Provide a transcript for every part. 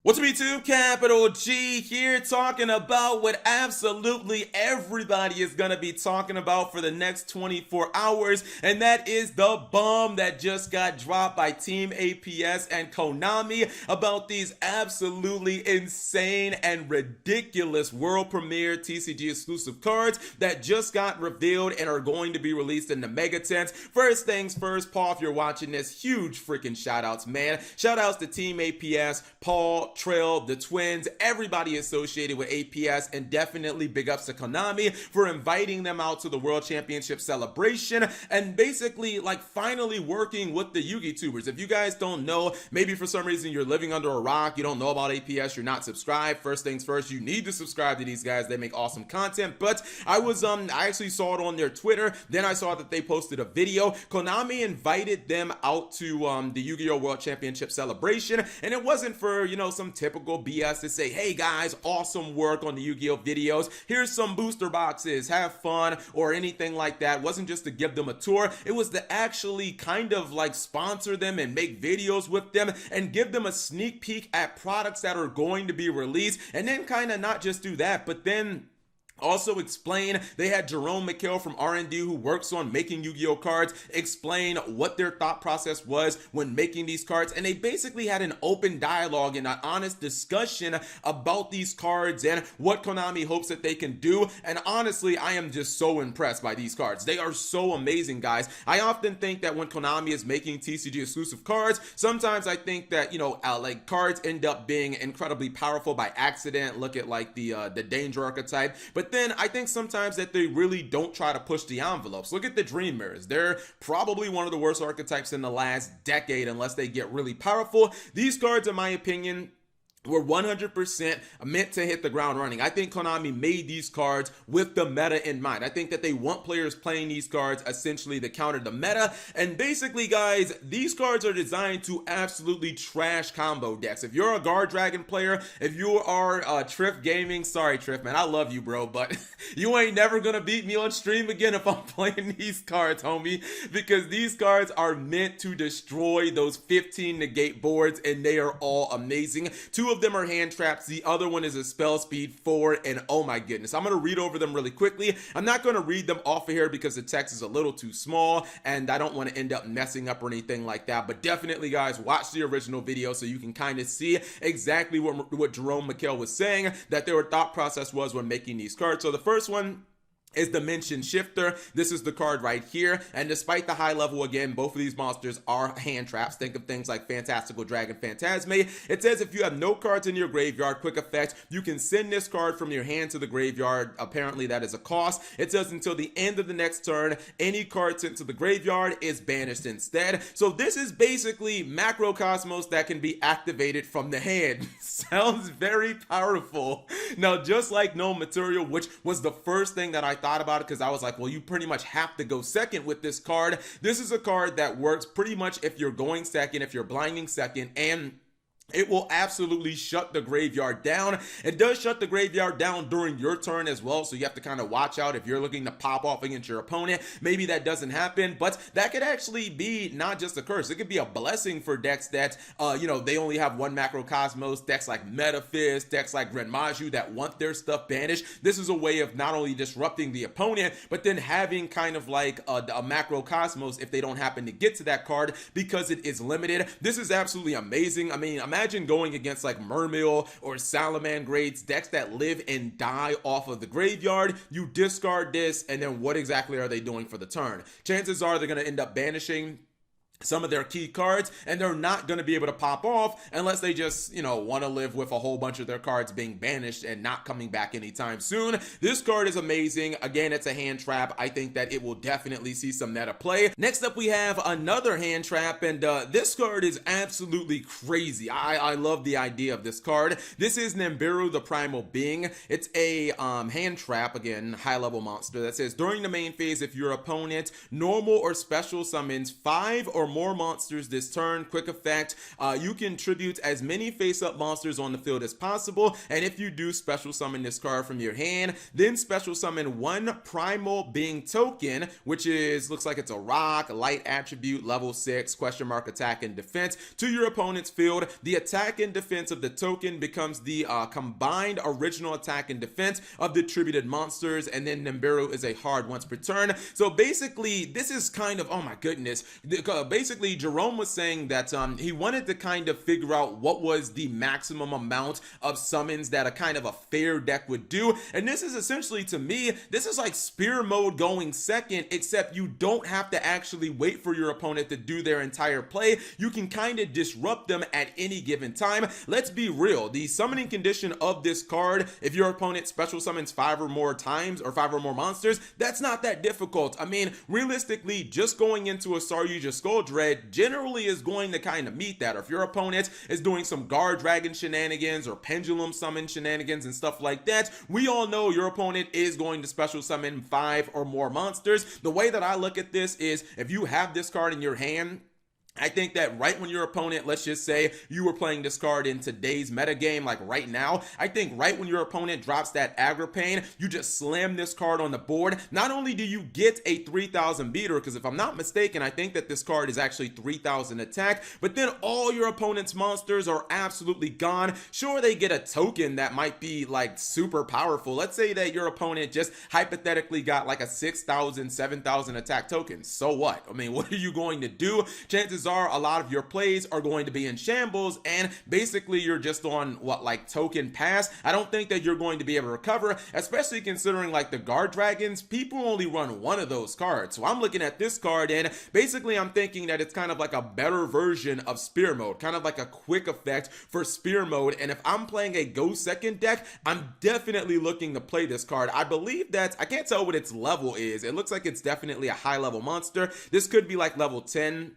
What's up YouTube, Capital G here, talking about what absolutely everybody is going to be talking about for the next 24 hours, and that is the bomb that just got dropped by Team APS and Konami about these absolutely insane and ridiculous world premiere TCG exclusive cards that just got revealed and are going to be released in the Mega Tents. First things first, Paul, if you're watching this, huge freaking shout outs, man. Shout outs to Team APS, Paul, Trail, the Twins, everybody associated with APS, and definitely big ups to Konami for inviting them out to the World Championship celebration and basically like finally working with the Yu-Gi tubers. If you guys don't know, maybe for some reason you're living under a rock, you don't know about APS, you're not subscribed. First things first, you need to subscribe to these guys. They make awesome content. But I actually saw it on their Twitter. Then I saw that they posted a video. Konami invited them out to the Yu-Gi-Oh! World Championship celebration, and it wasn't for, you know, some typical BS to say, hey guys, awesome work on the Yu-Gi-Oh! Videos, here's some booster boxes, have fun, or anything like that. It wasn't just to give them a tour, it was to actually kind of like sponsor them and make videos with them and give them a sneak peek at products that are going to be released, and then kind of not just do that, but then also explain. They had Jerome McHale from R&D, who works on making Yu-Gi-Oh cards, explain what their thought process was when making these cards, and they basically had an open dialogue and an honest discussion about these cards and what Konami hopes that they can do. And honestly, I am just so impressed by these cards. They are so amazing, guys. I often think that when Konami is making TCG exclusive cards, sometimes I think that, you know, like cards end up being incredibly powerful by accident. Look at like the Danger archetype. But then I think sometimes that they really don't try to push the envelopes. Look at the Dream Mirrors. They're probably one of the worst archetypes in the last decade unless they get really powerful. These cards, in my opinion, were 100% meant to hit the ground running. I think Konami made these cards with the meta in mind. I think that they want players playing these cards essentially to counter the meta. And basically, guys, these cards are designed to absolutely trash combo decks. If you're a Guard Dragon player, if you are Triff Gaming, sorry Triff, man, I love you, bro, but you ain't never gonna beat me on stream again if I'm playing these cards, homie, because these cards are meant to destroy those 15 negate boards, and they are all amazing. Two of them are hand traps, the other one is a spell speed 4, and oh my goodness, I'm going to read over them really quickly. I'm not going to read them off of here because the text is a little too small and I don't want to end up messing up or anything like that, but definitely, guys, watch the original video so you can kind of see exactly what Jerome McHale was saying that their thought process was when making these cards. So the first one is Dimension Shifter. This is the card right here, and despite the high level, again, both of these monsters are hand traps. Think of things like Fantastical Dragon Phantasme. It says if you have no cards in your graveyard, quick effect, you can send this card from your hand to the graveyard. Apparently that is a cost. It says until the end of the next turn, any card sent to the graveyard is banished instead. So this is basically Macrocosmos that can be activated from the hand. Sounds very powerful. Now, just like No Material, which was the first thing that I thought about it, because I was like, well, you pretty much have to go second with this card. This is a card that works pretty much if you're going second, if you're blinding second, and it will absolutely shut the graveyard down. It does shut the graveyard down during your turn as well, so you have to kind of watch out if you're looking to pop off against your opponent. Maybe that doesn't happen, but that could actually be not just a curse. It could be a blessing for decks that, you know, they only have one Macrocosmos, decks like Metaphys, decks like Renmaju that want their stuff banished. This is a way of not only disrupting the opponent, but then having kind of like a Macrocosmos if they don't happen to get to that card because it is limited. This is absolutely amazing. I mean, imagine going against like Mermill or Salamangrades, decks that live and die off of the graveyard. You discard this, and then what exactly are they doing for the turn? Chances are they're going to end up banishing some of their key cards, and they're not going to be able to pop off unless they just, you know, want to live with a whole bunch of their cards being banished and not coming back anytime soon. This card is amazing. Again, it's a hand trap. I think that it will definitely see some meta play. Next up, we have another hand trap, and this card is absolutely crazy. I love the idea of this card. This is Nibiru, the Primal Being. It's a hand trap, again, high level monster that says during the main phase, if your opponent normal or special summons 5 or more monsters this turn. Quick effect, you can tribute as many face-up monsters on the field as possible, and if you do special summon this card from your hand, then special summon one primal being token, which looks like it's a rock, light attribute, level 6, question mark attack and defense, to your opponent's field. The attack and defense of the token becomes the combined original attack and defense of the attributed monsters, and then Nibiru is a hard once per turn. So basically, this is kind of, oh my goodness, basically Jerome was saying that he wanted to kind of figure out what was the maximum amount of summons that a kind of a fair deck would do, and this is essentially, to me, this is like spear mode going second, except you don't have to actually wait for your opponent to do their entire play. You can kind of disrupt them at any given time. Let's be real, the summoning condition of this card, if your opponent special summons 5 or more times or 5 or more monsters, that's not that difficult. I mean, realistically, just going into a Saryuja Skull Dread generally is going to kind of meet that. Or if your opponent is doing some Guard Dragon shenanigans or Pendulum Summon shenanigans and stuff like that, we all know your opponent is going to special summon 5 or more monsters. The way that I look at this is, if you have this card in your hand, I think that right when your opponent, let's just say you were playing this card in today's metagame, like right now, I think right when your opponent drops that Aggro Pain, you just slam this card on the board. Not only do you get a 3000 beater, because if I'm not mistaken, I think that this card is actually 3000 attack, but then all your opponent's monsters are absolutely gone. Sure, they get a token that might be like super powerful. Let's say that your opponent just hypothetically got like a 6000, 7000 attack token. So what? I mean, what are you going to do? Chances are a lot of your plays are going to be in shambles, and basically you're just on what, like token pass. I don't think that you're going to be able to recover, especially considering like the Guard Dragons, people only run one of those cards. So I'm looking at this card, and basically I'm thinking that it's kind of like a better version of spear mode, kind of like a quick effect for spear mode. And if I'm playing a go second deck, I'm definitely looking to play this card. I believe that, I can't tell what its level is. It looks like it's definitely a high level monster. This could be like level 10,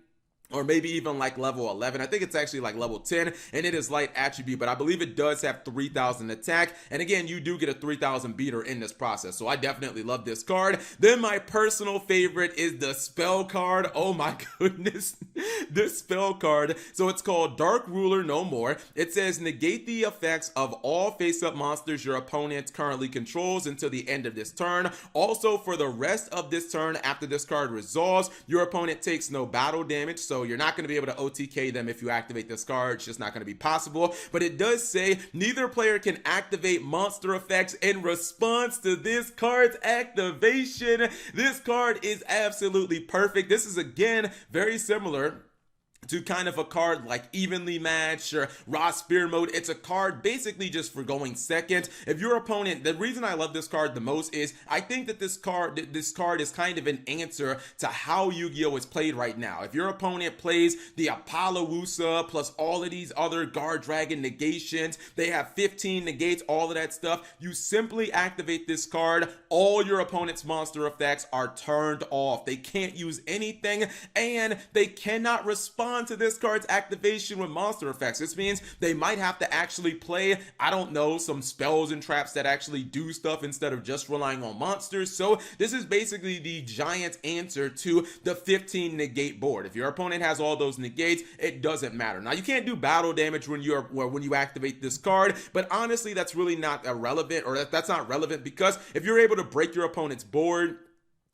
or maybe even like level 11. I think it's actually like level 10, and it is light attribute, but I believe it does have 3000 attack, and again, you do get a 3000 beater in this process, so I definitely love this card. Then my personal favorite is the spell card. Oh my goodness, this spell card. So it's called Dark Ruler No More. It says negate the effects of all face-up monsters your opponent currently controls until the end of this turn. Also, for the rest of this turn, after this card resolves, your opponent takes no battle damage, so you're not going to be able to OTK them if you activate this card. It's just not going to be possible. But it does say neither player can activate monster effects in response to this card's activation. This card is absolutely perfect. This is, again, very similar to kind of a card like Evenly Matched or Raw Spear Mode. It's a card basically just for going second. If your opponent, the reason I love this card the most is I think that this card is kind of an answer to how Yu-Gi-Oh is played right now. If your opponent plays the Apollousa plus all of these other Guard Dragon negations, they have 15 negates, all of that stuff, you simply activate this card, all your opponent's monster effects are turned off. They can't use anything, and they cannot respond to this card's activation with monster effects. This means they might have to actually play, I don't know, some spells and traps that actually do stuff instead of just relying on monsters. So this is basically the giant answer to the 15 negate board. If your opponent has all those negates, it doesn't matter. Now, you can't do battle damage when you activate this card, but honestly, that's really not irrelevant, or that's not relevant, because if you're able to break your opponent's board,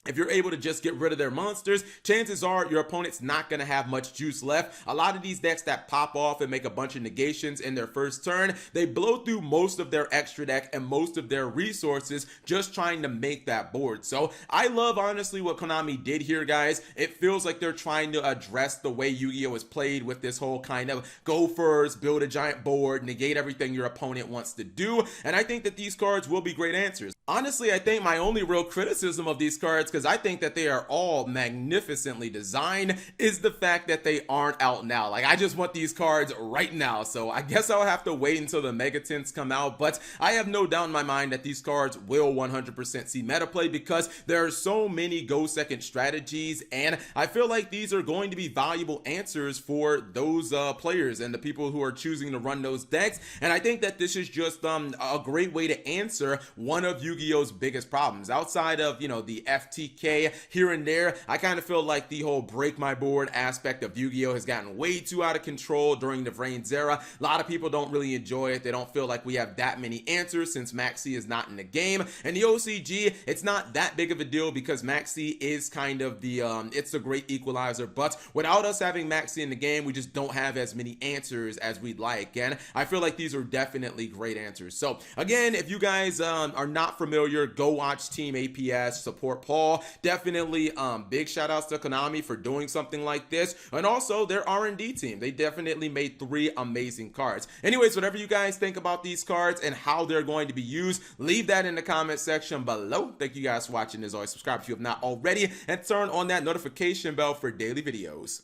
if you're able to just get rid of their monsters, chances are your opponent's not going to have much juice left. A lot of these decks that pop off and make a bunch of negations in their first turn, they blow through most of their extra deck and most of their resources just trying to make that board. So I love, honestly, what Konami did here, guys. It feels like they're trying to address the way Yu-Gi-Oh is played with this whole kind of go first, build a giant board, negate everything your opponent wants to do. And I think that these cards will be great answers. Honestly, I think my only real criticism of these cards, because I think that they are all magnificently designed, is the fact that they aren't out now. Like, I just want these cards right now. So I guess I'll have to wait until the Mega Tints come out. But I have no doubt in my mind that these cards will 100% see meta play, because there are so many go second strategies. And I feel like these are going to be valuable answers for those players and the people who are choosing to run those decks. And I think that this is just a great way to answer one of Yu-Gi-Oh's biggest problems. Outside of, you know, the FT TK here and there. I kind of feel like the whole break my board aspect of Yu-Gi-Oh has gotten way too out of control during the Vrains era. A lot of people don't really enjoy it. They don't feel like we have that many answers since Maxi is not in the game. And the OCG, it's not that big of a deal because Maxi is kind of the it's a great equalizer, but without us having Maxi in the game, we just don't have as many answers as we'd like. And I feel like these are definitely great answers. So again, if you guys are not familiar, go watch Team APS, support Paul. Definitely big shout outs to Konami for doing something like this, and also their R&D team. They definitely made 3 amazing cards. Anyways, whatever you guys think about these cards and how they're going to be used, leave that in the comment section below. Thank you guys for watching. As always, subscribe if you have not already, and turn on that notification bell for daily videos.